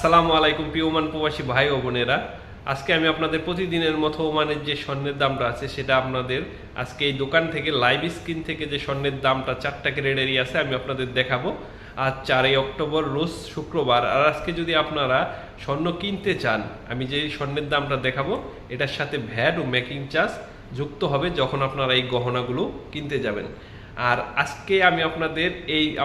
আসসালামু আলাইকুম প্রিয় ওমান প্রবাসী ভাই ও বোনেরা। আজকে আমি আপনাদের প্রতিদিনের মতো ওমানের যে স্বর্ণের দামটা আছে সেটা আপনাদের আজকে এই দোকান থেকে লাইভ স্ক্রিন থেকে যে স্বর্ণের দামটা 4টা ক্যারেটেরই আছে আমি আপনাদের দেখাবো। আজ 4 অক্টোবর রোজ শুক্রবার। আর আজকে যদি আপনারা স্বর্ণ কিনতে চান, আমি যে স্বর্ণের দামটা দেখাবো এটার সাথে ভ্যাট ও মেকিং চার্জ যুক্ত হবে যখন আপনারা এই গহনাগুলো কিনতে যাবেন। আর আজকে আমি আপনাদের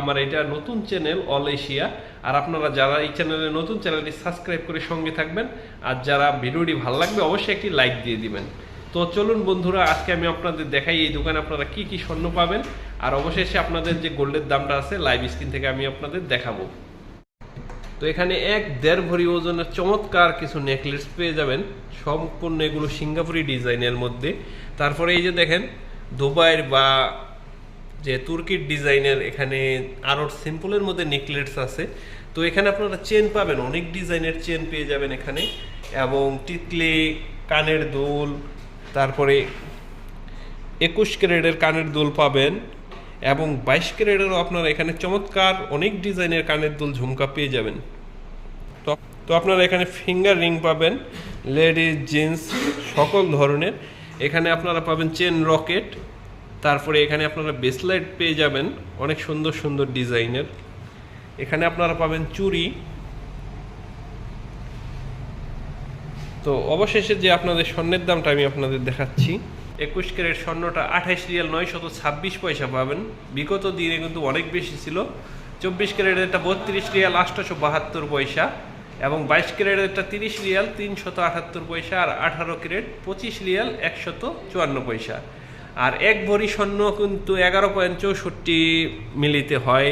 আমার এটা নতুন চ্যানেল অল এশিয়া, আর আপনারা যারা এই চ্যানেলে নতুন, চ্যানেলটি সাবস্ক্রাইব করে সঙ্গে থাকবেন। আর যারা ভিডিওটি ভালো লাগবে অবশ্যই একটি লাইক দিয়ে দিবেন। তো চলুন বন্ধুরা, আজকে আমি আপনাদের দেখাই এই দোকানে আপনারা কি কি স্বর্ণ পাবেন, আর অবশেষে আপনাদের যে গোল্ডের দামটা আছে লাইভ স্ক্রিন থেকে আমি আপনাদের দেখাবো। তো এখানে 1.5 ভরি ওজনের চমৎকার কিছু নেকলেস পেয়ে যাবেন, সম্পূর্ণ এগুলো সিঙ্গাপুরি ডিজাইনের মধ্যে। তারপরে এই যে দেখেন দুবাইয়ের বা যে তুর্কির ডিজাইনের এখানে আরও সিম্পলের মধ্যে নেকলেস আছে। তো এখানে আপনারা চেন পাবেন, অনেক ডিজাইনের চেন পেয়ে যাবেন এখানে, এবং টিকলি, কানের দুল, তারপরে 21 ক্যারেটের কানের দুল পাবেন, এবং 22 ক্যারেটেরও আপনারা এখানে চমৎকার অনেক ডিজাইনের কানের দুল ঝুমকা পেয়ে যাবেন। তো আপনারা এখানে ফিঙ্গার রিং পাবেন, লেডিস জিন্স সকল ধরনের। এখানে আপনারা পাবেন চেন রকেট, তারপরে এখানে আপনারা ব্রেসলেট পেয়ে যাবেন অনেক সুন্দর সুন্দর ডিজাইনের। এখানে আপনারা পাবেন চুড়ি। তো অবশেষে যে আপনাদের স্বর্ণের দামটা আমি আপনাদের দেখাচ্ছি, 21 ক্যারেট স্বর্ণটা 28 রিয়াল 926 পয়সা পাবেন। বিগত দিনে কিন্তু অনেক বেশি ছিল। 24 ক্যারেটেরটা 32 রিয়াল 872 পয়সা, এবং 22 ক্যারেটেরটা 30 রিয়াল 378 পয়সা, আর 18 ক্যারেট 25 রিয়াল 154 পয়সা। আর 1 ভরি স্বর্ণ কিন্তু 11.64 মিলিতে হয়,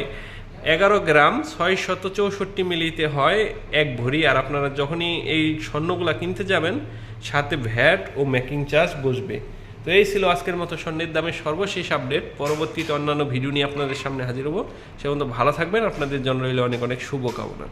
11 গ্রাম 664 মিলিতে হয় 1 ভরি। আর আপনারা যখনই এই স্বর্ণগুলা কিনতে যাবেন সাথে ভ্যাট ও মেকিং চার্জ বসবে। তো এই ছিল আজকের মতো স্বর্ণের দামের সর্বশেষ আপডেট। পরবর্তীতে অন্যান্য ভিডিও নিয়ে আপনাদের সামনে হাজির হব। সে পর্যন্ত ভালো থাকবেন। আপনাদের জন্য রইল অনেক অনেক শুভকামনা।